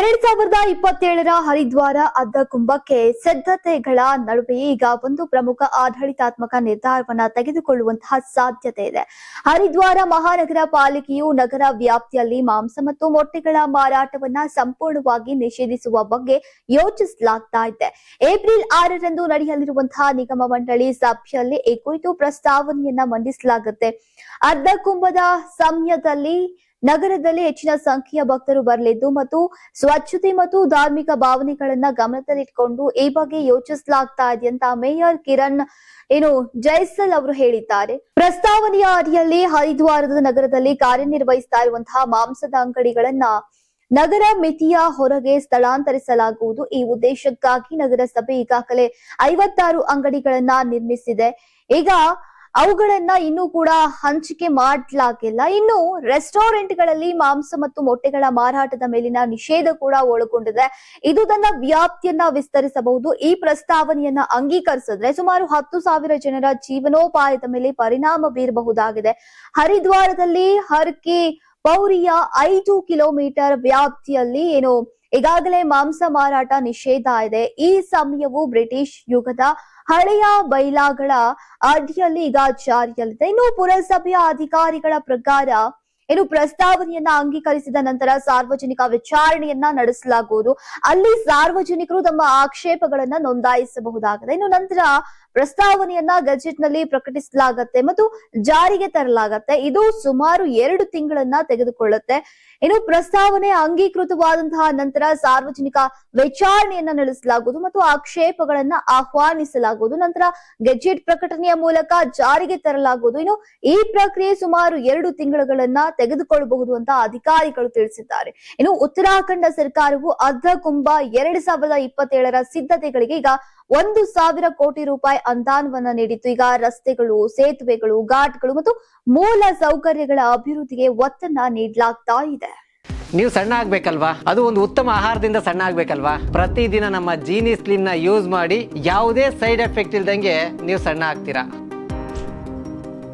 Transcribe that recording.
2027ರ ಹರಿದ್ವಾರ ಅರ್ಧ ಕುಂಭಕ್ಕೆ ಸಿದ್ಧತೆಗಳ ನಡುವೆ ಈಗ ಒಂದು ಪ್ರಮುಖ ಆಡಳಿತಾತ್ಮಕ ನಿರ್ಧಾರವನ್ನ ತೆಗೆದುಕೊಳ್ಳುವಂತಹ ಸಾಧ್ಯತೆ ಇದೆ. ಹರಿದ್ವಾರ ಮಹಾನಗರ ಪಾಲಿಕೆಯು ನಗರ ವ್ಯಾಪ್ತಿಯಲ್ಲಿ ಮಾಂಸ ಮತ್ತು ಮೊಟ್ಟೆಗಳ ಮಾರಾಟವನ್ನ ಸಂಪೂರ್ಣವಾಗಿ ನಿಷೇಧಿಸುವ ಬಗ್ಗೆ ಯೋಚಿಸಲಾಗ್ತಾ ಇದೆ. ಏಪ್ರಿಲ್ 6ರಂದು ನಡೆಯಲಿರುವಂತಹ ನಿಗಮ ಮಂಡಳಿ ಸಭೆಯಲ್ಲಿ ಈ ಕುರಿತು ಪ್ರಸ್ತಾವನೆಯನ್ನ ಮಂಡಿಸಲಾಗುತ್ತೆ. ಅರ್ಧ ಕುಂಭದ ಸಮಯದಲ್ಲಿ ನಗರದಲ್ಲಿ ಹೆಚ್ಚಿನ ಸಂಖ್ಯೆಯ ಭಕ್ತರು ಬರಲಿದ್ದು ಮತ್ತು ಸ್ವಚ್ಛತೆ ಮತ್ತು ಧಾರ್ಮಿಕ ಭಾವನೆಗಳನ್ನ ಗಮನದಲ್ಲಿಟ್ಟುಕೊಂಡು ಈ ಬಗ್ಗೆ ಯೋಚಿಸಲಾಗ್ತಾ ಇದೆ ಅಂತ ಮೇಯರ್ ಕಿರಣ್ ಜೈಸಲ್ ಅವರು ಹೇಳಿದ್ದಾರೆ. ಪ್ರಸ್ತಾವನೆಯ ಅಡಿಯಲ್ಲಿ ಹರಿದ್ವಾರದ ನಗರದಲ್ಲಿ ಕಾರ್ಯನಿರ್ವಹಿಸ್ತಾ ಇರುವಂತಹ ಮಾಂಸದ ಅಂಗಡಿಗಳನ್ನ ನಗರ ಮಿತಿಯ ಹೊರಗೆ ಸ್ಥಳಾಂತರಿಸಲಾಗುವುದು. ಈ ಉದ್ದೇಶಕ್ಕಾಗಿ ನಗರಸಭೆ ಈಗಾಗಲೇ 56 ಅಂಗಡಿಗಳನ್ನ ನಿರ್ಮಿಸಿದೆ. ಈಗ ಅವುಗಳನ್ನ ಇನ್ನೂ ಕೂಡ ಹಂಚಿಕೆ ಮಾಡಲಾಗಿಲ್ಲ. ಇನ್ನು ರೆಸ್ಟೋರೆಂಟ್ಗಳಲ್ಲಿ ಮಾಂಸ ಮತ್ತು ಮೊಟ್ಟೆಗಳ ಮಾರಾಟದ ಮೇಲಿನ ನಿಷೇಧ ಕೂಡ ಒಳಗೊಂಡಿದೆ. ಇದು ತನ್ನ ವ್ಯಾಪ್ತಿಯನ್ನ ವಿಸ್ತರಿಸಬಹುದು. ಈ ಪ್ರಸ್ತಾವನೆಯನ್ನ ಅಂಗೀಕರಿಸಿದ್ರೆ ಸುಮಾರು 10,000 ಜನರ ಜೀವನೋಪಾಯದ ಮೇಲೆ ಪರಿಣಾಮ ಬೀರಬಹುದಾಗಿದೆ. ಹರಿದ್ವಾರದಲ್ಲಿ ಹರ್ ಕಿ ಪೌರಿಯ 5 ಕಿಲೋಮೀಟರ್ ವ್ಯಾಪ್ತಿಯಲ್ಲಿ ಈಗಾಗಲೇ ಮಾಂಸ ಮಾರಾಟ ನಿಷೇಧ ಇದೆ. ಈ ಸಮಯವು ಬ್ರಿಟಿಷ್ ಯುಗದ ಹಳೆಯ ಬೈಲಾಗಳ ಅಡಿಯಲ್ಲಿ ಈಗ ಜಾರಿಯಲ್ಲಿದೆ. ಇನ್ನು ಪುರಸಭೆಯ ಅಧಿಕಾರಿಗಳ ಪ್ರಕಾರ ಪ್ರಸ್ತಾವನೆಯನ್ನ ಅಂಗೀಕರಿಸಿದ ನಂತರ ಸಾರ್ವಜನಿಕ ವಿಚಾರಣೆಯನ್ನ ನಡೆಸಲಾಗುವುದು. ಅಲ್ಲಿ ಸಾರ್ವಜನಿಕರು ತಮ್ಮ ಆಕ್ಷೇಪಗಳನ್ನ ನೋಂದಾಯಿಸಬಹುದಾಗಿದೆ. ಇನ್ನು ನಂತರ ಪ್ರಸ್ತಾವನೆಯನ್ನ ಗೆಜೆಟ್ ನಲ್ಲಿ ಪ್ರಕಟಿಸಲಾಗತ್ತೆ ಮತ್ತು ಜಾರಿಗೆ ತರಲಾಗತ್ತೆ. ಇದು ಸುಮಾರು 2 ತಿಂಗಳನ್ನ ತೆಗೆದುಕೊಳ್ಳುತ್ತೆ. ಇನ್ನು ಪ್ರಸ್ತಾವನೆ ಅಂಗೀಕೃತವಾದಂತಹ ನಂತರ ಸಾರ್ವಜನಿಕ ವಿಚಾರಣೆಯನ್ನ ನಡೆಸಲಾಗುವುದು ಮತ್ತು ಆಕ್ಷೇಪಗಳನ್ನ ಆಹ್ವಾನಿಸಲಾಗುವುದು. ನಂತರ ಗೆಜೆಟ್ ಪ್ರಕಟಣೆಯ ಮೂಲಕ ಜಾರಿಗೆ ತರಲಾಗುವುದು. ಇನ್ನು ಈ ಪ್ರಕ್ರಿಯೆ ಸುಮಾರು 2 ತಿಂಗಳುಗಳನ್ನ ತೆಗೆದುಕೊಳ್ಳಬಹುದು ಅಂತ ಅಧಿಕಾರಿಗಳು ತಿಳಿಸಿದ್ದಾರೆ. ಇನ್ನು ಉತ್ತರಾಖಂಡ ಸರ್ಕಾರವು ಅರ್ಧ ಕುಂಭ 2027ರ ಸಿದ್ಧತೆಗಳಿಗೆ ಈಗ 1,000 ಕೋಟಿ ರೂಪಾಯಿ ಅನುದಾನವನ್ನ ನೀಡಿತ್ತು. ಈಗ ರಸ್ತೆಗಳು, ಸೇತುವೆಗಳು, ಘಾಟ್ಗಳು ಮತ್ತು ಮೂಲ ಸೌಕರ್ಯಗಳ ಅಭಿವೃದ್ಧಿಗೆ ಒತ್ತನ್ನ ನೀಡಲಾಗ್ತಾ ಇದೆ. ನೀವು ಸಣ್ಣ ಆಗ್ಬೇಕಲ್ವಾ? ಅದು ಒಂದು ಉತ್ತಮ ಆಹಾರದಿಂದ ಸಣ್ಣ ಆಗ್ಬೇಕಲ್ವಾ? ಪ್ರತಿದಿನ ನಮ್ಮ ಜೀನಿ ಸ್ಲಿಮ್ ನ ಯೂಸ್ ಮಾಡಿ ಯಾವುದೇ ಸೈಡ್ ಎಫೆಕ್ಟ್ ಇಲ್ದಂಗೆ ನೀವು ಸಣ್ಣ ಆಗ್ತೀರಾ.